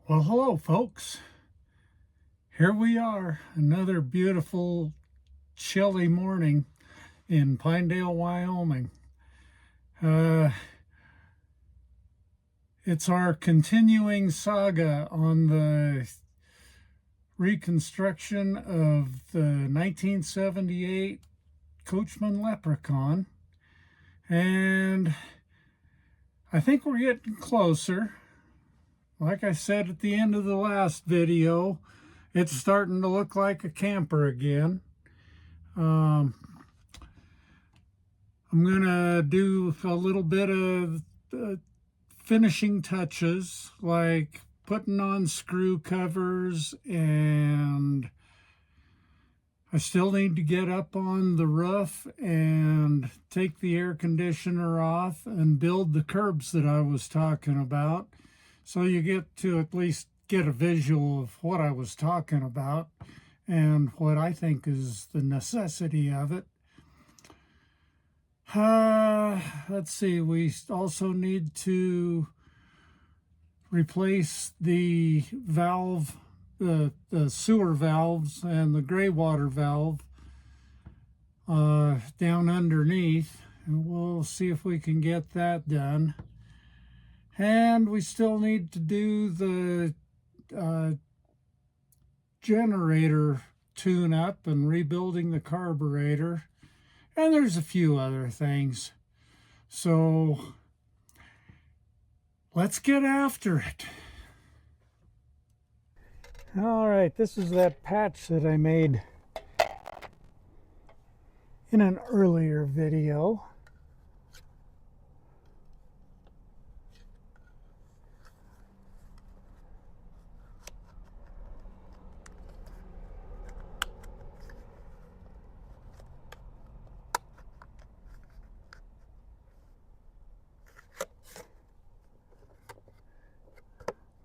Well, hello, folks. Here we are, another beautiful, chilly morning in Pinedale, Wyoming. It's our continuing saga on the reconstruction of the 1978 Coachmen Leprechaun. And I think we're getting closer. Like I said at the end of the last video, it's starting to look like a camper again. I'm going to do a little bit of finishing touches, like putting on screw covers, and I still need to get up on the roof and take the air conditioner off and build the curbs that I was talking about. So you get to at least get a visual of what I was talking about and what I think is the necessity of it. Let's see, we also need to replace the valve, the sewer valves and the gray water valve down underneath, and we'll see if we can get that done. And we still need to do the generator tune-up and rebuilding the carburetor. And there's a few other things. So let's get after it. All right, this is that patch that I made in an earlier video.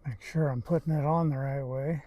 Make sure I'm putting it on the right way.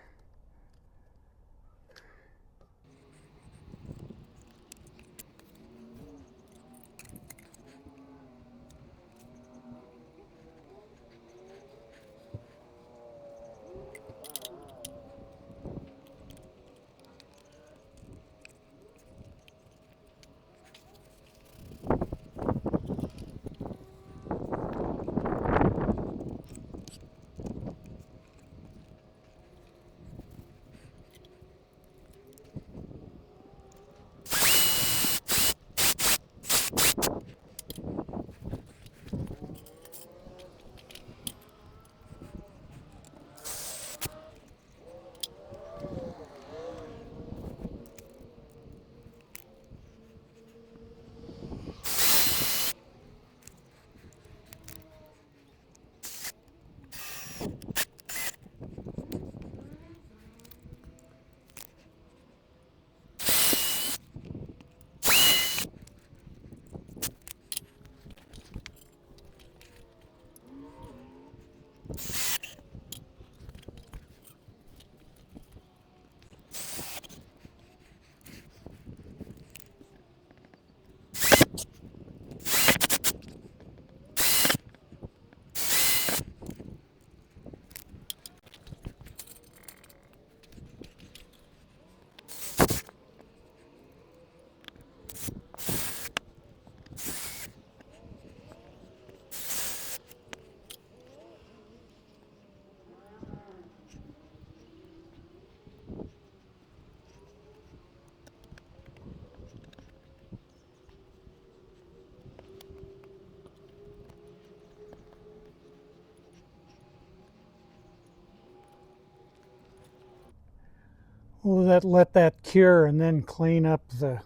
We'll let that cure and then clean up the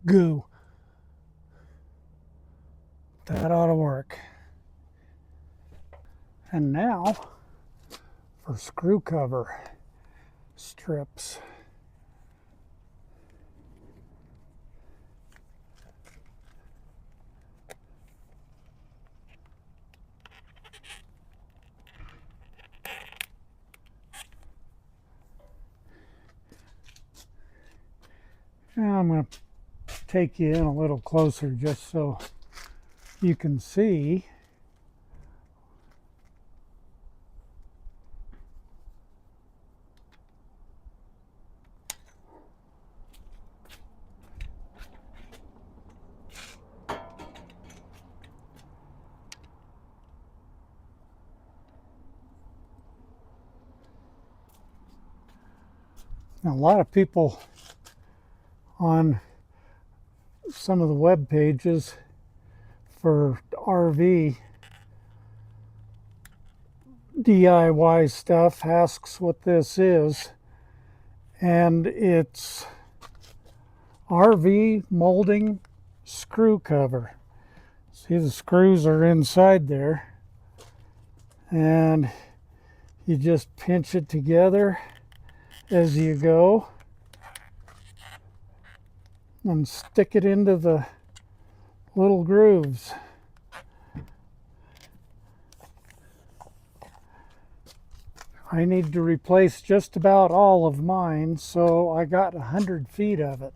goo. That ought to work. And now for screw cover strips. Now I'm going to take you in a little closer just so you can see Now, a lot of people on some of the web pages for RV DIY stuff asks what this is, and it's RV molding screw cover. See, the screws are inside there, and you just pinch it together as you go and stick it into the little grooves. I need to replace just about all of mine, so I got 100 feet of it.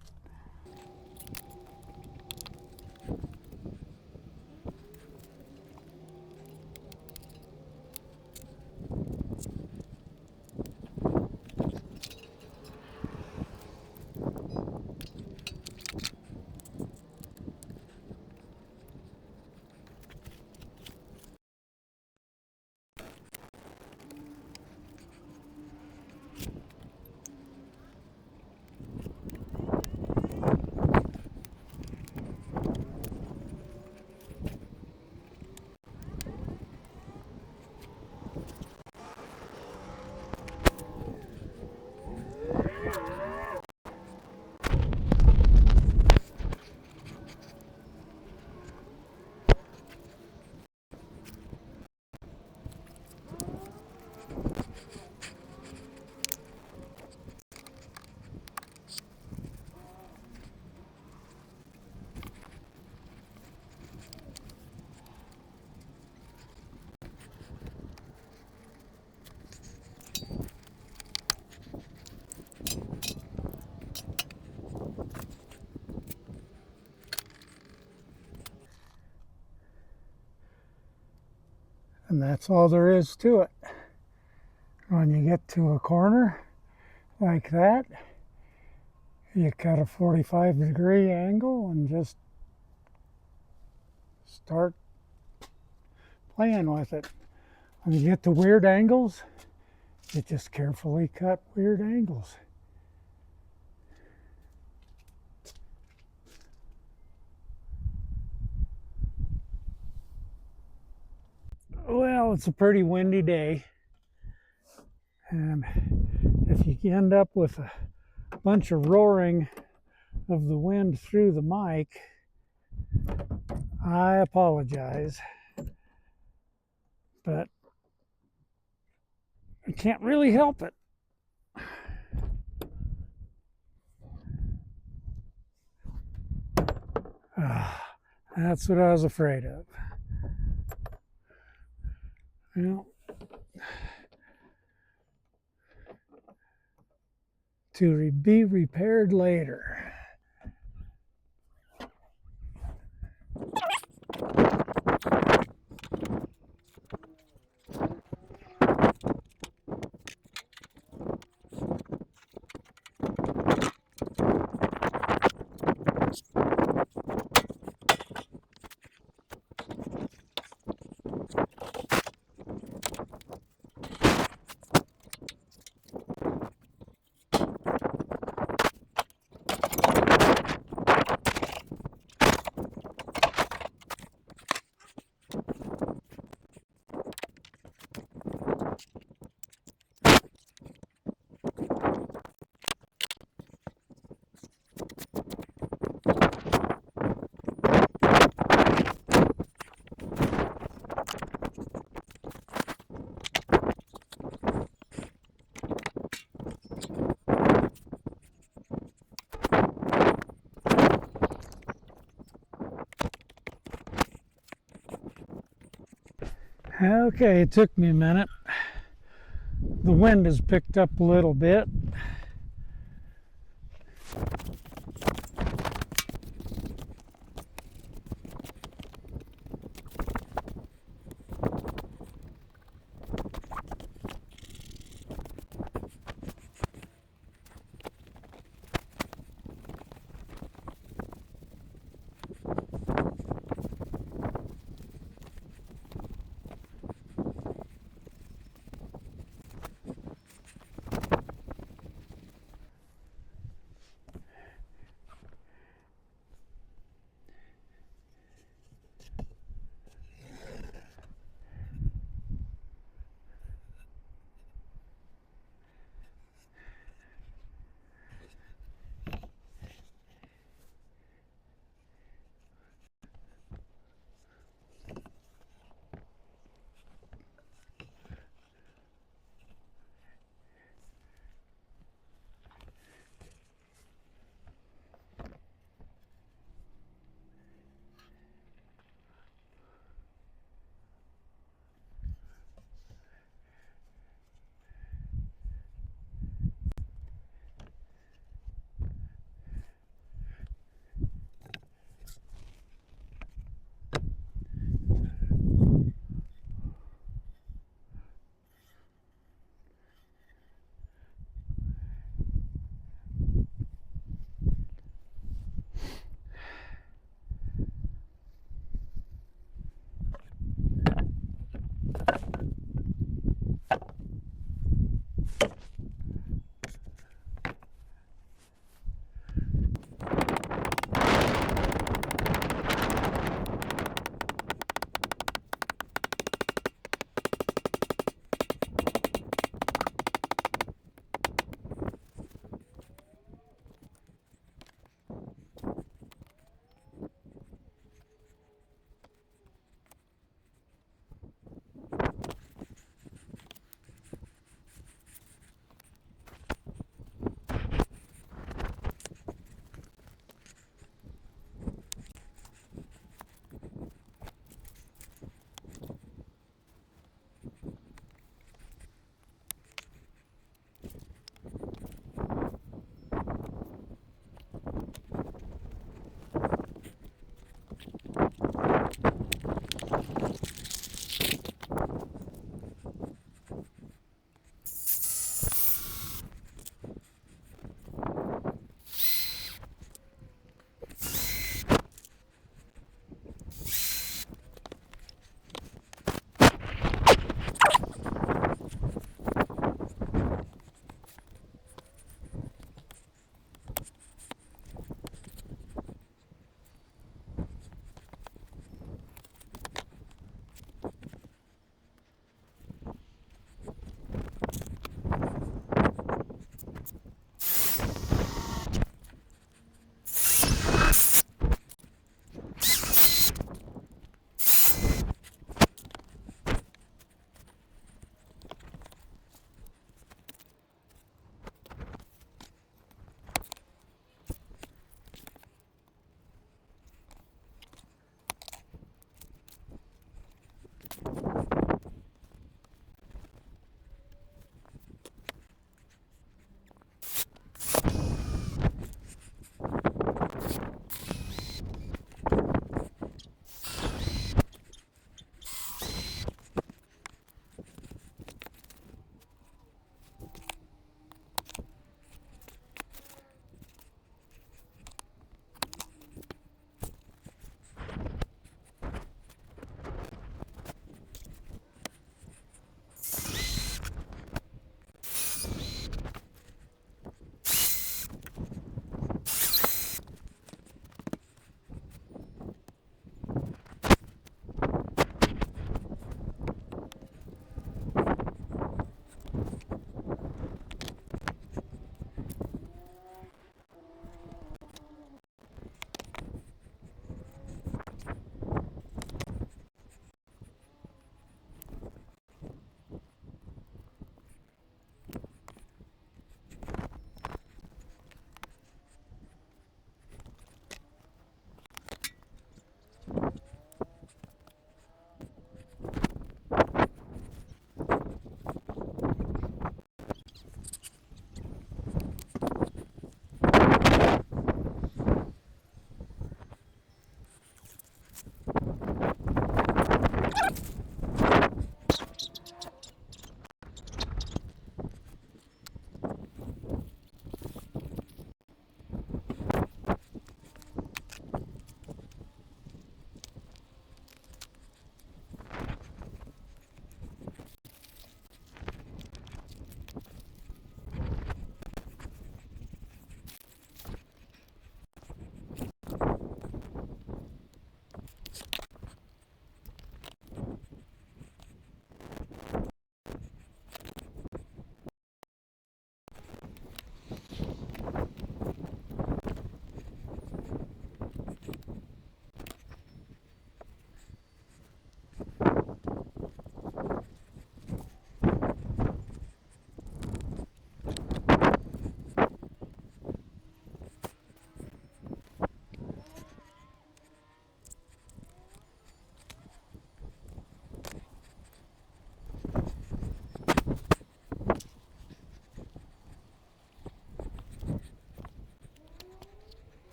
And that's all there is to it. When you get to a corner like that, you cut a 45-degree angle and just start playing with it. When you get to weird angles, you just carefully cut weird angles. Well, it's a pretty windy day, and if you end up with a bunch of roaring of the wind through the mic, I apologize, but I can't really help it. That's what I was afraid of. Well, to be repaired later. Okay, it took me a minute. The wind has picked up a little bit.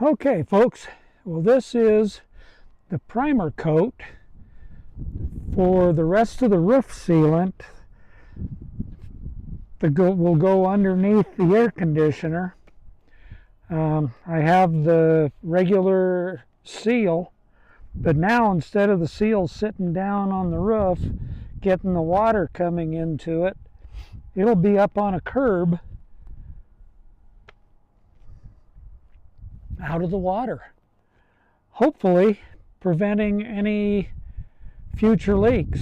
Okay, folks. Well, this is the primer coat for the rest of the roof sealant that will go underneath the air conditioner. I have the regular seal, but now instead of the seal sitting down on the roof, getting the water coming into it, it'll be up on a curb out of the water, hopefully preventing any future leaks.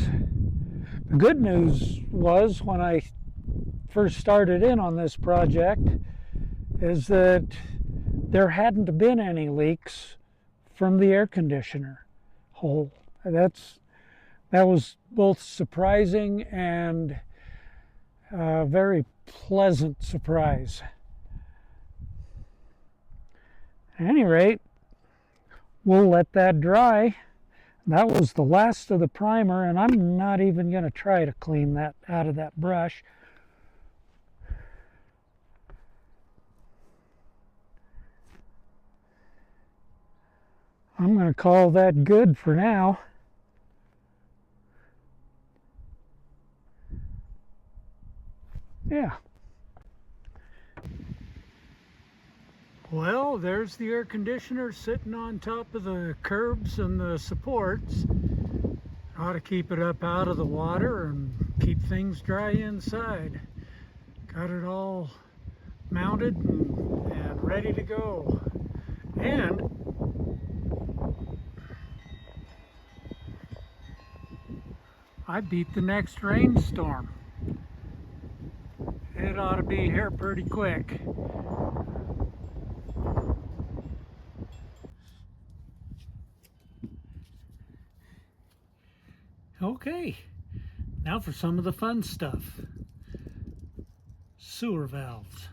The good news was, when I first started in on this project, is that there hadn't been any leaks from the air conditioner hole. That was both surprising and a very pleasant surprise. At any rate, we'll let that dry. That was the last of the primer, and I'm not even going to try to clean that out of that brush. I'm going to call that good for now. Yeah. Well, there's the air conditioner sitting on top of the curbs and the supports. Ought to keep it up out of the water and keep things dry inside. Got it all mounted and ready to go. And I beat the next rainstorm. It ought to be here pretty quick. Okay, now for some of the fun stuff. Sewer valves.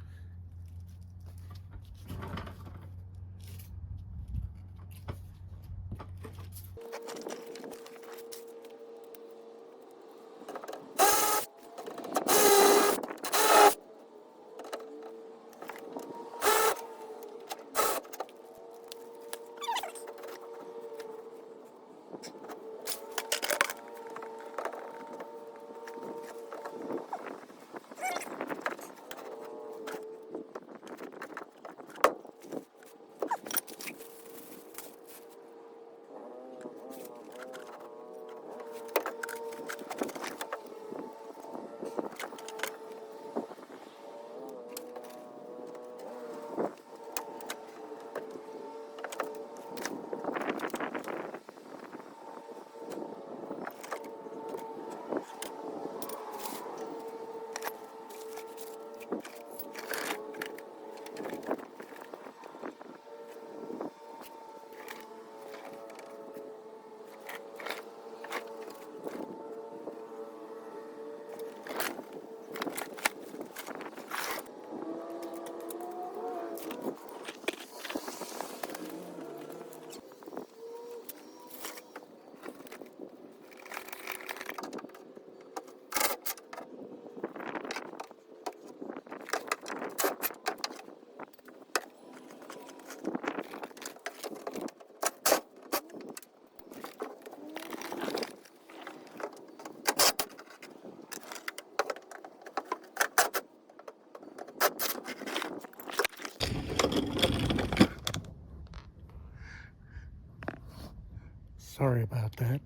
Sorry about that.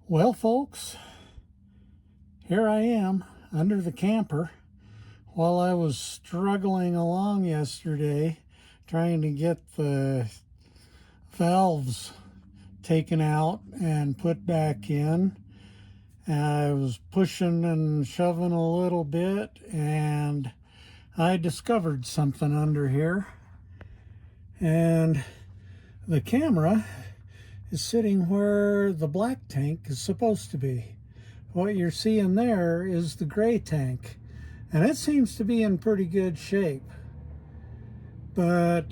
Well, folks, here I am under the camper while I was struggling along yesterday trying to get the valves taken out and put back in. I was pushing and shoving a little bit, and I discovered something under here. And the camera is sitting where the black tank is supposed to be. What you're seeing there is the gray tank, and it seems to be in pretty good shape. But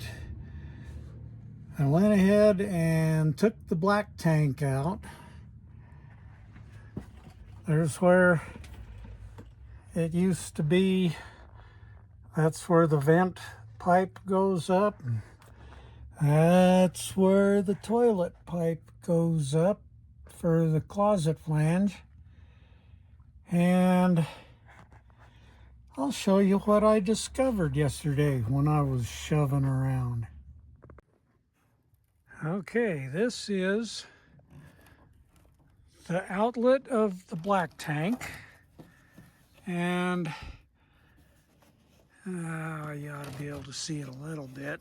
I went ahead and took the black tank out. There's where it used to be. That's where the vent pipe goes up. That's where the toilet pipe goes up for the closet flange. And I'll show you what I discovered yesterday when I was shoving around. Okay, this is the outlet of the black tank, and you ought to be able to see it a little bit.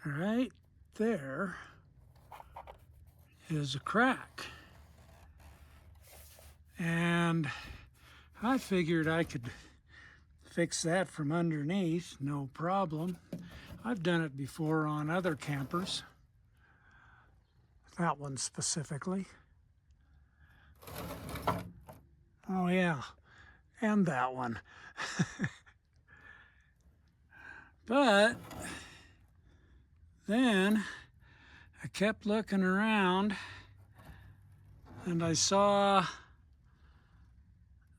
Right there is a crack, and I figured I could fix that from underneath, no problem. I've done it before on other campers, that one specifically. Oh yeah, and that one. But then I kept looking around and I saw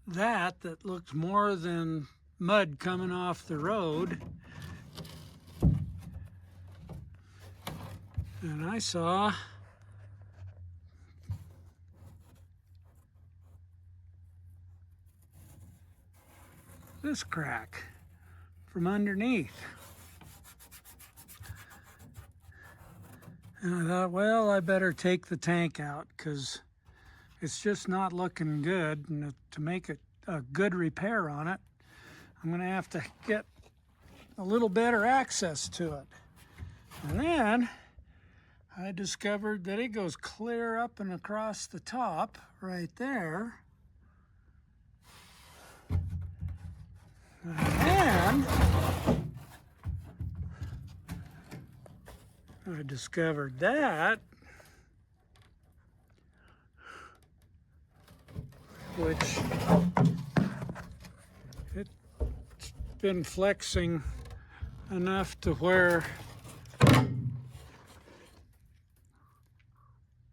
that looked more than mud coming off the road. And I saw this crack from underneath. And I thought, well, I better take the tank out because it's just not looking good. And to make a good repair on it, I'm going to have to get a little better access to it. And then I discovered that it goes clear up and across the top right there. And I discovered that, which it's been flexing enough to where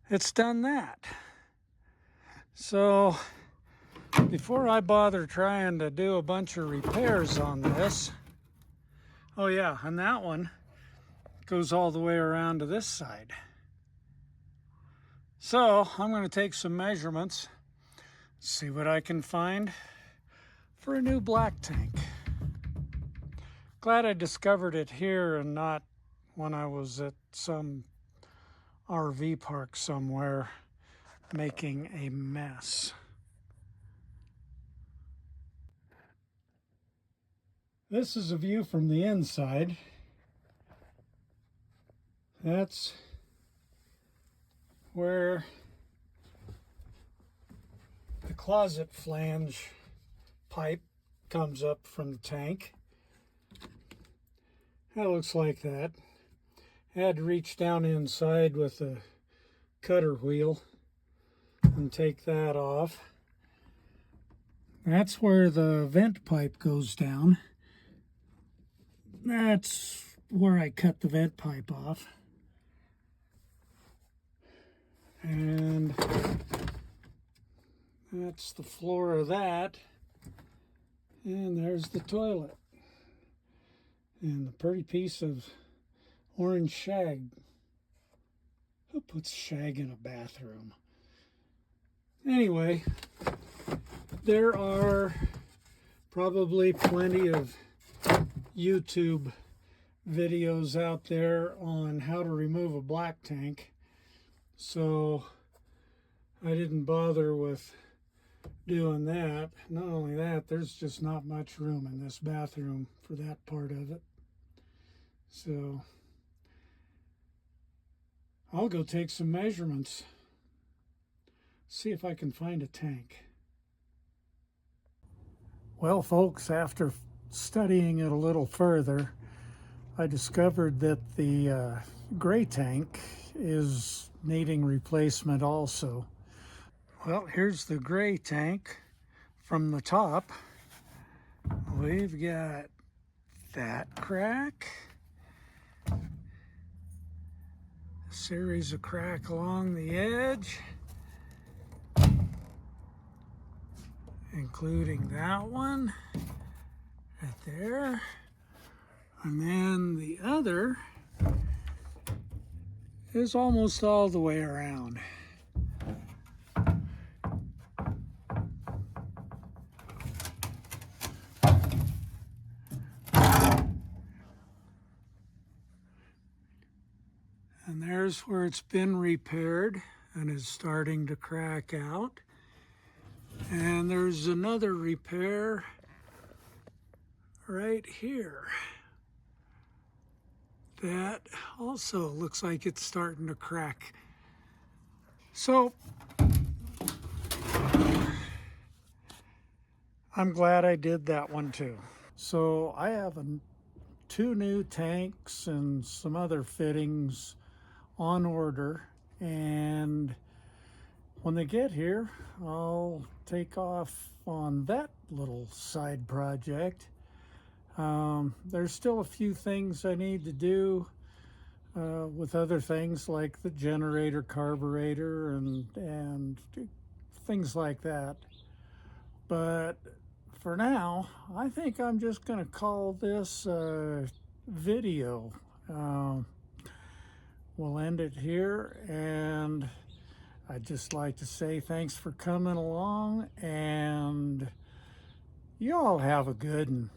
it's done that. So before I bother trying to do a bunch of repairs on this, oh yeah, and that one goes all the way around to this side. So I'm going to take some measurements, see what I can find for a new black tank. Glad I discovered it here and not when I was at some RV park somewhere making a mess. This is a view from the inside. That's where the closet flange pipe comes up from the tank. That looks like that. I had to reach down inside with a cutter wheel and take that off. That's where the vent pipe goes down. That's where I cut the vent pipe off. And that's the floor of that. And there's the toilet. And the pretty piece of orange shag. Who puts shag in a bathroom? Anyway, there are probably plenty of YouTube videos out there on how to remove a black tank. So I didn't bother with doing that. Not only that, there's just not much room in this bathroom for that part of it. So I'll go take some measurements, see if I can find a tank. Well, folks, after studying it a little further, I discovered that the gray tank is needing replacement also. Well, here's the gray tank. From the top, we've got that crack, a series of crack along the edge, including that one right there. And then the other is almost all the way around. And there's where it's been repaired and is starting to crack out. And there's another repair right here that also looks like it's starting to crack. So I'm glad I did that one too. So I have two new tanks and some other fittings on order, and when they get here, I'll take off on that little side project. There's still a few things I need to do with other things like the generator carburetor and things like that. But for now, I think I'm just going to call this video. We'll end it here, and I'd just like to say thanks for coming along, and you all have a good one.